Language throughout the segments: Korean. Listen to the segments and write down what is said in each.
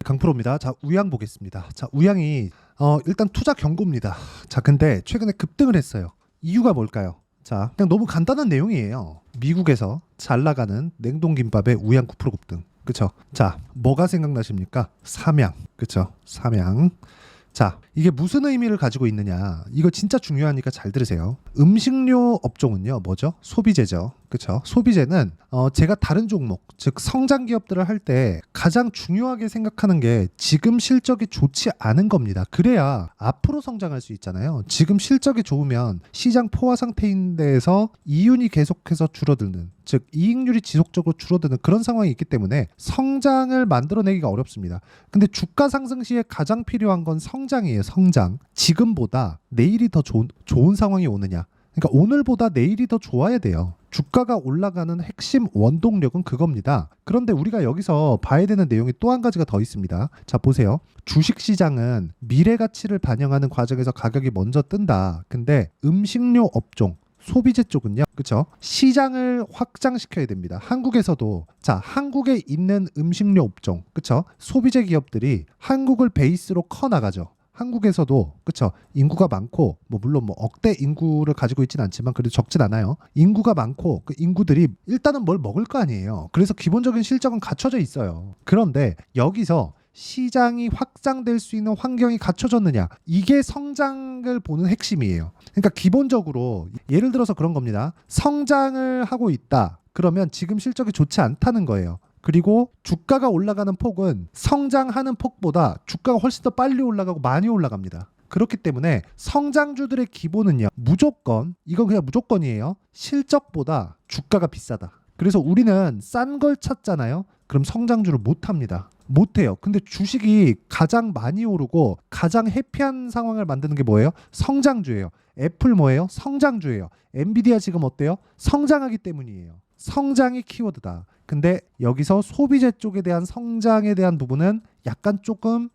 강프로입니다. 자, 우양 보겠습니다. 자, 우양이 일단 투자 경고입니다. 자, 근데 최근에 급등을 했어요. 이유가 뭘까요? 자, 그냥 너무 간단한 내용이에요. 미국에서 잘 나가는 냉동김밥의 우양 9% 급등. 그쵸? 자, 뭐가 생각나십니까? 삼양. 그쵸? 삼양. 자, 이게 무슨 의미를 가지고 있느냐? 이거 진짜 중요하니까 잘 들으세요. 음식료 업종은요, 뭐죠? 소비재죠. 그쵸? 소비재는 제가 다른 종목, 즉 성장 기업들을 할 때 가장 중요하게 생각하는 게 지금 실적이 좋지 않은 겁니다. 그래야 앞으로 성장할 수 있잖아요. 지금 실적이 좋으면 시장 포화 상태인 데에서 이윤이 계속해서 줄어드는, 즉 이익률이 지속적으로 줄어드는 그런 상황이 있기 때문에 성장을 만들어내기가 어렵습니다. 근데 주가 상승 시에 가장 필요한 건 성장이에요. 성장. 지금보다 내일이 더 좋은 상황이 오느냐. 그러니까 오늘보다 내일이 더 좋아야 돼요. 주가가 올라가는 핵심 원동력은 그겁니다. 그런데 우리가 여기서 봐야 되는 내용이 또 한 가지가 더 있습니다. 자, 보세요. 주식시장은 미래 가치를 반영하는 과정에서 가격이 먼저 뜬다. 근데 음식료 업종, 소비재 쪽은요, 그쵸? 시장을 확장시켜야 됩니다. 한국에서도, 자, 한국에 있는 음식료 업종, 그쵸? 소비재 기업들이 한국을 베이스로 커 나가죠. 한국에서도, 그쵸? 인구가 많고, 물론 억대 인구를 가지고 있진 않지만 그래도 적진 않아요. 인구가 많고 그 인구들이 일단은 뭘 먹을 거 아니에요. 그래서 기본적인 실적은 갖춰져 있어요. 그런데 여기서 시장이 확장될 수 있는 환경이 갖춰졌느냐, 이게 성장을 보는 핵심이에요. 그러니까 기본적으로 예를 들어서 그런 겁니다. 성장을 하고 있다. 그러면 지금 실적이 좋지 않다는 거예요. 그리고 주가가 올라가는 폭은 성장하는 폭보다 주가가 훨씬 더 빨리 올라가고 많이 올라갑니다. 그렇기 때문에 성장주들의 기본은요, 무조건, 이건 그냥 무조건이에요. 실적보다 주가가 비싸다. 그래서 우리는 싼 걸 찾잖아요. 그럼 성장주를 못 합니다. 못 해요. 근데 주식이 가장 많이 오르고 가장 해피한 상황을 만드는 게 뭐예요? 성장주예요. 애플 뭐예요? 성장주예요. 엔비디아 지금 어때요? 성장하기 때문이에요. 성장이 키워드다. 근데 여기서 소비재 쪽에 대한 성장에 대한 부분은 약간 조금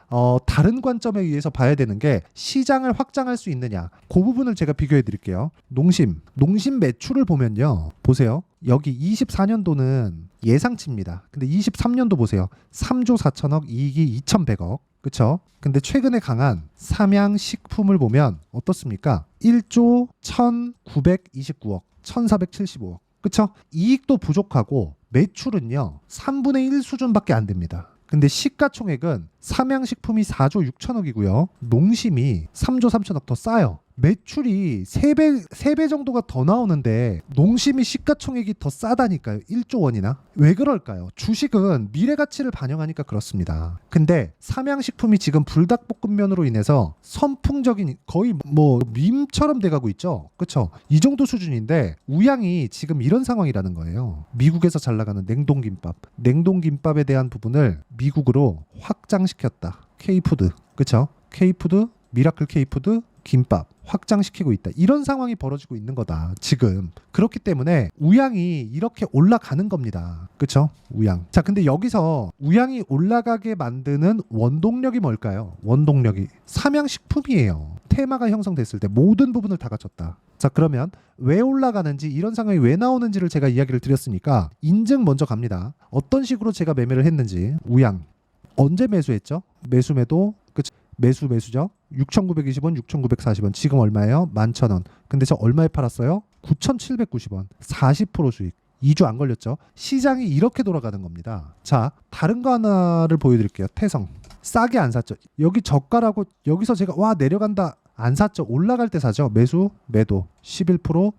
다른 관점에 의해서 봐야 되는 게, 시장을 확장할 수 있느냐, 그 부분을 제가 비교해 드릴게요. 농심 매출을 보면요, 보세요. 여기 24년도는 예상치입니다. 근데 23년도 보세요. 3조 4천억, 이익이 2,100억. 그쵸? 근데 최근에 강한 삼양식품을 보면 어떻습니까? 1조 1,929억, 1,475억. 그쵸? 이익도 부족하고 매출은요 3분의 1 수준밖에 안 됩니다. 근데 시가총액은 삼양식품이 4조 6천억이고요. 농심이 3조 3천억 더 싸요. 매출이 3배 정도가 더 나오는데 농심이 시가총액이 더 싸다니까요. 1조 원이나. 왜 그럴까요? 주식은 미래 가치를 반영하니까 그렇습니다. 근데 삼양식품이 지금 불닭볶음면으로 인해서 선풍적인, 거의 밈처럼 돼가고 있죠. 그쵸? 이 정도 수준인데 우양이 지금 이런 상황이라는 거예요. 미국에서 잘 나가는 냉동김밥에 대한 부분을 미국으로 확장시켰다. K푸드. 그쵸? K푸드, 미라클 K푸드, 김밥 확장시키고 있다. 이런 상황이 벌어지고 있는 거다 지금. 그렇기 때문에 우양이 이렇게 올라가는 겁니다. 그쵸? 우양. 자, 근데 여기서 우양이 올라가게 만드는 원동력이 뭘까요? 원동력이 삼양식품이에요. 테마가 형성됐을 때 모든 부분을 다 갖췄다. 자, 그러면 왜 올라가는지, 이런 상황이 왜 나오는지를 제가 이야기를 드렸으니까 인증 먼저 갑니다. 어떤 식으로 제가 매매를 했는지. 우양 언제 매수했죠? 매도, 그쵸? 매수죠. 6,920원, 6,940원. 지금 얼마예요? 11,000원. 근데 저 얼마에 팔았어요? 9,790원. 40% 수익. 2주 안 걸렸죠? 시장이 이렇게 돌아가는 겁니다. 자, 다른 거 하나를 보여드릴게요. 태성. 싸게 안 샀죠. 여기 저가라고 여기서 제가 내려간다 안 샀죠. 올라갈 때 사죠. 매도 11%,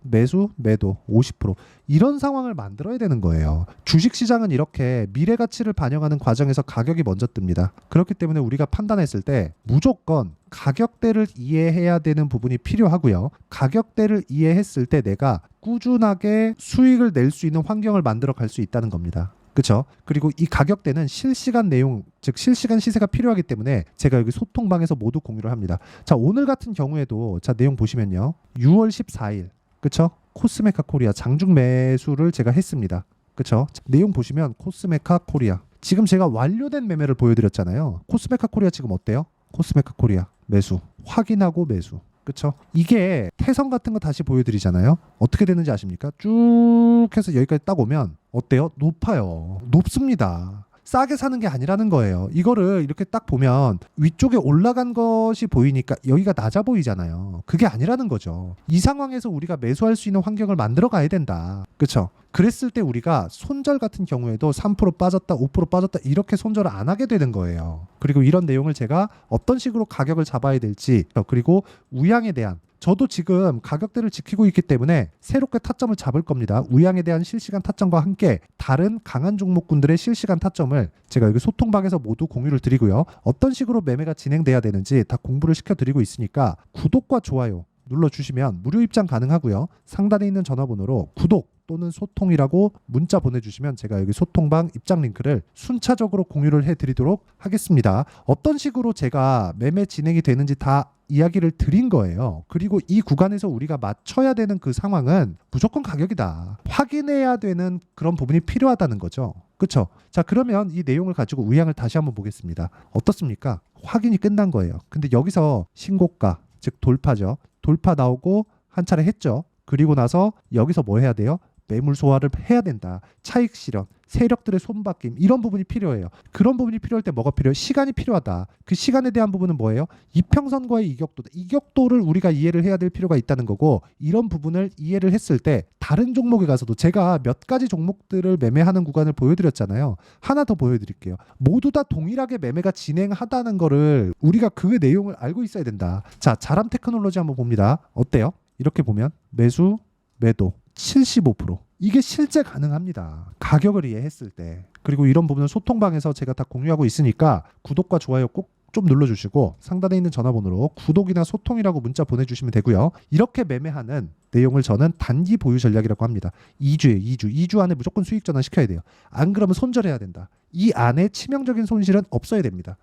매도 50%. 이런 상황을 만들어야 되는 거예요. 주식시장은 이렇게 미래 가치를 반영하는 과정에서 가격이 먼저 뜹니다. 그렇기 때문에 우리가 판단했을 때 무조건 가격대를 이해해야 되는 부분이 필요하고요. 가격대를 이해했을 때 내가 꾸준하게 수익을 낼 수 있는 환경을 만들어 갈 수 있다는 겁니다. 그렇죠? 그리고 이 가격대는 실시간 내용, 즉 실시간 시세가 필요하기 때문에 제가 여기 소통방에서 모두 공유를 합니다. 자, 오늘 같은 경우에도 자, 내용 보시면요. 6월 14일. 그렇죠? 코스메카 코리아 장중 매수를 제가 했습니다. 그렇죠? 내용 보시면 코스메카 코리아. 지금 제가 완료된 매매를 보여드렸잖아요. 코스메카 코리아 지금 어때요? 코스메카 코리아 매수. 확인하고 매수. 그쵸? 이게 태성 같은 거 다시 보여드리잖아요. 어떻게 되는지 아십니까? 쭉 해서 여기까지 딱 오면 어때요? 높아요. 높습니다. 싸게 사는 게 아니라는 거예요. 이거를 이렇게 딱 보면 위쪽에 올라간 것이 보이니까 여기가 낮아 보이잖아요. 그게 아니라는 거죠. 이 상황에서 우리가 매수할 수 있는 환경을 만들어 가야 된다. 그렇죠? 그랬을 때 우리가 손절 같은 경우에도 3% 빠졌다, 5% 빠졌다 이렇게 손절을 안 하게 되는 거예요. 그리고 이런 내용을 제가 어떤 식으로 가격을 잡아야 될지, 그리고 우양에 대한, 저도 지금 가격대를 지키고 있기 때문에 새롭게 타점을 잡을 겁니다. 우양에 대한 실시간 타점과 함께 다른 강한 종목군들의 실시간 타점을 제가 여기 소통방에서 모두 공유를 드리고요. 어떤 식으로 매매가 진행돼야 되는지 다 공부를 시켜드리고 있으니까 구독과 좋아요 눌러주시면 무료 입장 가능하고요. 상단에 있는 전화번호로 구독 또는 소통이라고 문자 보내주시면 제가 여기 소통방 입장 링크를 순차적으로 공유를 해드리도록 하겠습니다. 어떤 식으로 제가 매매 진행이 되는지 다 이야기를 드린 거예요. 그리고 이 구간에서 우리가 맞춰야 되는 그 상황은 무조건 가격이다. 확인해야 되는 그런 부분이 필요하다는 거죠. 그렇죠? 자, 그러면 이 내용을 가지고 우양을 다시 한번 보겠습니다. 어떻습니까? 확인이 끝난 거예요. 근데 여기서 신고가, 즉 돌파죠. 돌파 나오고 한 차례 했죠. 그리고 나서 여기서 뭐 해야 돼요? 매물 소화를 해야 된다. 차익 실현, 세력들의 손바뀜 이런 부분이 필요해요. 그런 부분이 필요할 때 뭐가 필요해요? 시간이 필요하다. 그 시간에 대한 부분은 뭐예요? 이평선과의 이격도다. 이격도를 우리가 이해를 해야 될 필요가 있다는 거고, 이런 부분을 이해를 했을 때 다른 종목에 가서도 제가 몇 가지 종목들을 매매하는 구간을 보여드렸잖아요. 하나 더 보여드릴게요. 모두 다 동일하게 매매가 진행하다는 거를 우리가 그 내용을 알고 있어야 된다. 자, 자람 테크놀로지 한번 봅니다. 어때요? 이렇게 보면 매수, 매도 75%. 이게 실제 가능합니다. 가격을 이해했을 때. 그리고 이런 부분은 소통방에서 제가 다 공유하고 있으니까 구독과 좋아요 꼭 좀 눌러주시고 상단에 있는 전화번호로 구독이나 소통이라고 문자 보내주시면 되고요. 이렇게 매매하는 내용을 저는 단기 보유 전략이라고 합니다. 2주에 2주 안에 무조건 수익 전환 시켜야 돼요. 안 그러면 손절해야 된다. 이 안에 치명적인 손실은 없어야 됩니다.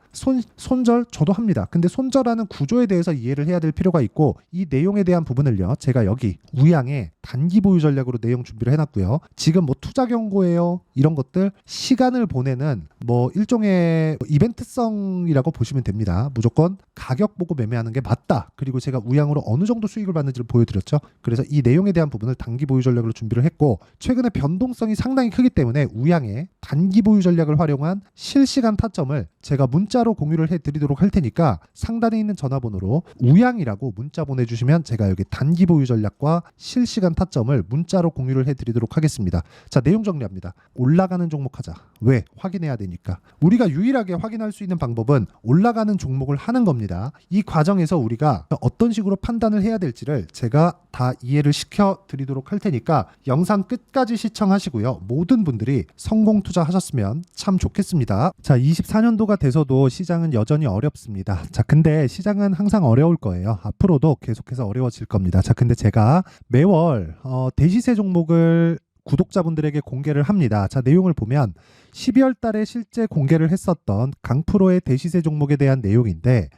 손절 저도 합니다. 근데 손절하는 구조에 대해서 이해를 해야 될 필요가 있고, 이 내용에 대한 부분을요, 제가 여기 우양에 단기 보유 전략으로 내용 준비를 해놨고요. 지금 뭐 투자 경고예요, 이런 것들 시간을 보내는 뭐 일종의 이벤트성이라고 보시면 됩니다. 무조건 가격 보고 매매하는 게 맞다. 그리고 제가 우양으로 어느 정도 수익을 받는지를 보여드렸죠. 그래서 이 내용에 대한 부분을 단기 보유 전략으로 준비를 했고, 최근에 변동성이 상당히 크기 때문에 우양에 단기 보유 전략을 활용한 실시간 타점을 제가 문자로 공유를 해드리도록 할 테니까 상단에 있는 전화번호로 우양이라고 문자 보내주시면 제가 여기 단기 보유 전략과 실시간 타점을 문자로 공유를 해드리도록 하겠습니다. 자, 내용 정리합니다. 올라가는 종목 하자. 왜? 확인해야 되니까. 우리가 유일하게 확인할 수 있는 방법은 올라가는 종목을 하는 겁니다. 이 과정에서 우리가 어떤 식으로 판단을 해야 될지를 제가 다 이해를 시켜드리도록 할 테니까 영상 끝까지 시청하시고요. 모든 분들이 성공 투자하셨으면 참 좋겠습니다. 자, 24년도가 돼서도 시장은 여전히 어렵습니다. 자, 근데 시장은 항상 어려울 거예요. 앞으로도 계속해서 어려워질 겁니다. 자, 근데 제가 매월 대시세 종목을 구독자분들에게 공개를 합니다. 자, 내용을 보면 12월 달에 실제 공개를 했었던 강프로의 대시세 종목에 대한 내용인데,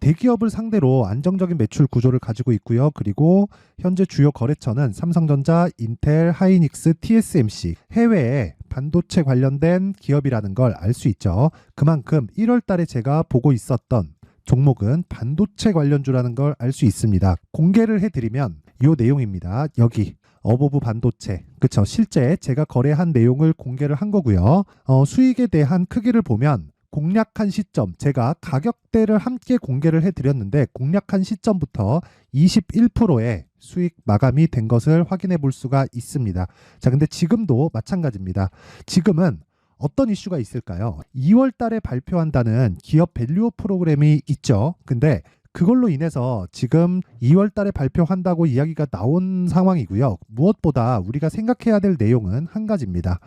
대기업을 상대로 안정적인 매출 구조를 가지고 있고요. 그리고 현재 주요 거래처는 삼성전자, 인텔, 하이닉스, TSMC, 해외에 반도체 관련된 기업이라는 걸 알 수 있죠. 그만큼 1월 달에 제가 보고 있었던 종목은 반도체 관련주라는 걸 알 수 있습니다. 공개를 해드리면 이 내용입니다. 여기 어보브 반도체, 그쵸? 실제 제가 거래한 내용을 공개를 한 거고요. 수익에 대한 크기를 보면 공략한 시점, 제가 가격대를 함께 공개를 해드렸는데 공략한 시점부터 21%의 수익 마감이 된 것을 확인해 볼 수가 있습니다. 자, 근데 지금도 마찬가지입니다. 지금은 어떤 이슈가 있을까요? 2월 달에 발표한다는 기업 밸류업 프로그램이 있죠. 근데 그걸로 인해서 지금 2월 달에 발표한다고 이야기가 나온 상황이고요. 무엇보다 우리가 생각해야 될 내용은 한 가지입니다.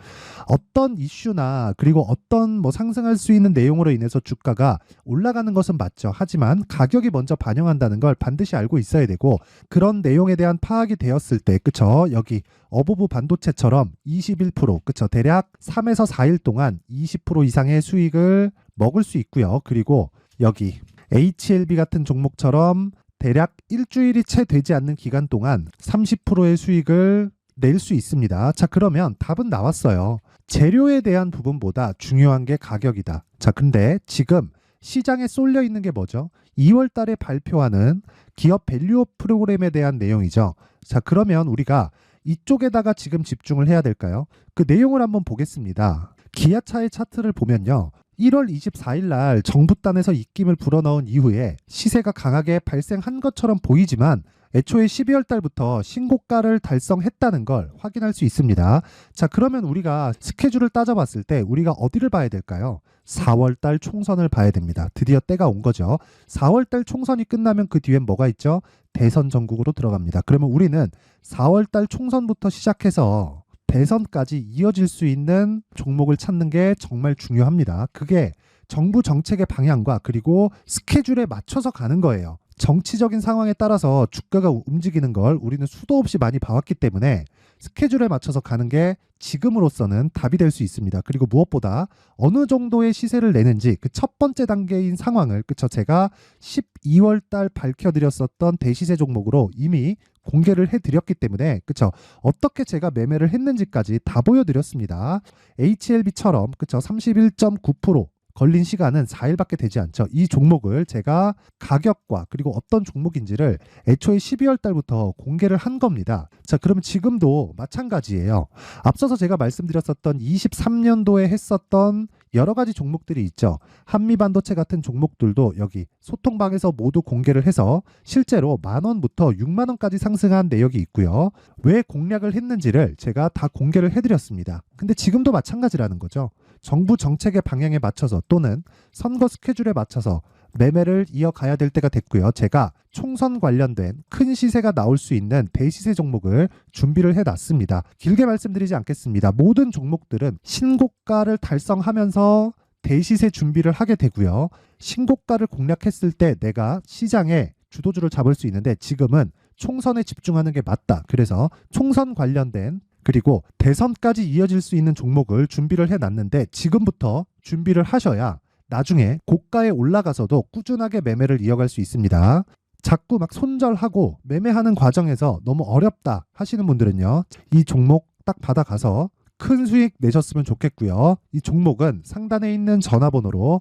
어떤 이슈나 그리고 어떤 뭐 상승할 수 있는 내용으로 인해서 주가가 올라가는 것은 맞죠. 하지만 가격이 먼저 반영한다는 걸 반드시 알고 있어야 되고, 그런 내용에 대한 파악이 되었을 때, 그쵸? 여기 어보브 반도체처럼 21%, 그쵸? 대략 3에서 4일 동안 20% 이상의 수익을 먹을 수 있고요. 그리고 여기 HLB 같은 종목처럼 대략 일주일이 채 되지 않는 기간 동안 30%의 수익을 낼 수 있습니다. 자, 그러면 답은 나왔어요. 재료에 대한 부분보다 중요한 게 가격이다. 자, 근데 지금 시장에 쏠려 있는 게 뭐죠? 2월 달에 발표하는 기업 밸류업 프로그램에 대한 내용이죠. 자, 그러면 우리가 이쪽에다가 지금 집중을 해야 될까요? 그 내용을 한번 보겠습니다. 기아차의 차트를 보면요. 1월 24일 날 정부단에서 입김을 불어넣은 이후에 시세가 강하게 발생한 것처럼 보이지만 애초에 12월 달부터 신고가를 달성했다는 걸 확인할 수 있습니다. 자, 그러면 우리가 스케줄을 따져봤을 때 우리가 어디를 봐야 될까요? 4월 달 총선을 봐야 됩니다. 드디어 때가 온 거죠. 4월 달 총선이 끝나면 그 뒤엔 뭐가 있죠? 대선 전국으로 들어갑니다. 그러면 우리는 4월 달 총선부터 시작해서 대선까지 이어질 수 있는 종목을 찾는 게 정말 중요합니다. 그게 정부 정책의 방향과 그리고 스케줄에 맞춰서 가는 거예요. 정치적인 상황에 따라서 주가가 움직이는 걸 우리는 수도 없이 많이 봐왔기 때문에 스케줄에 맞춰서 가는 게 지금으로서는 답이 될 수 있습니다. 그리고 무엇보다 어느 정도의 시세를 내는지 그 첫 번째 단계인 상황을 그쵸 제가 12월 달 밝혀드렸었던 대시세 종목으로 이미 공개를 해드렸기 때문에 그쵸 어떻게 제가 매매를 했는지까지 다 보여드렸습니다. HLB처럼 그쵸 31.9% 걸린 시간은 4일밖에 되지 않죠. 이 종목을 제가 가격과 그리고 어떤 종목인지를 애초에 12월 달부터 공개를 한 겁니다. 자, 그러면 지금도 마찬가지예요. 앞서서 제가 말씀드렸었던 23년도에 했었던 여러 가지 종목들이 있죠. 한미반도체 같은 종목들도 여기 소통방에서 모두 공개를 해서 실제로 10,000원부터 60,000원까지 상승한 내역이 있고요. 왜 공략을 했는지를 제가 다 공개를 해드렸습니다. 근데 지금도 마찬가지라는 거죠. 정부 정책의 방향에 맞춰서 또는 선거 스케줄에 맞춰서 매매를 이어가야 될 때가 됐고요. 제가 총선 관련된 큰 시세가 나올 수 있는 대시세 종목을 준비를 해놨습니다. 길게 말씀드리지 않겠습니다. 모든 종목들은 신고가를 달성하면서 대시세 준비를 하게 되고요. 신고가를 공략했을 때 내가 시장에 주도주를 잡을 수 있는데 지금은 총선에 집중하는 게 맞다. 그래서 총선 관련된 그리고 대선까지 이어질 수 있는 종목을 준비를 해놨는데 지금부터 준비를 하셔야 나중에 고가에 올라가서도 꾸준하게 매매를 이어갈 수 있습니다. 자꾸 막 손절하고 매매하는 과정에서 너무 어렵다 하시는 분들은요. 이 종목 딱 받아가서 큰 수익 내셨으면 좋겠고요. 이 종목은 상단에 있는 전화번호로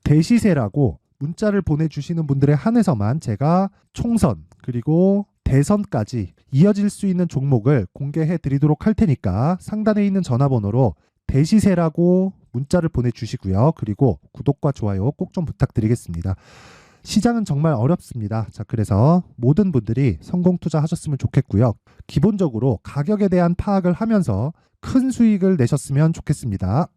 대시세라고 문자를 보내주시는 분들에 한해서만 제가 총선 그리고 대선까지 이어질 수 있는 종목을 공개해 드리도록 할 테니까 상단에 있는 전화번호로 대시세라고 문자를 보내주시고요. 그리고 구독과 좋아요 꼭 좀 부탁드리겠습니다. 시장은 정말 어렵습니다. 자, 그래서 모든 분들이 성공 투자하셨으면 좋겠고요. 기본적으로 가격에 대한 파악을 하면서 큰 수익을 내셨으면 좋겠습니다.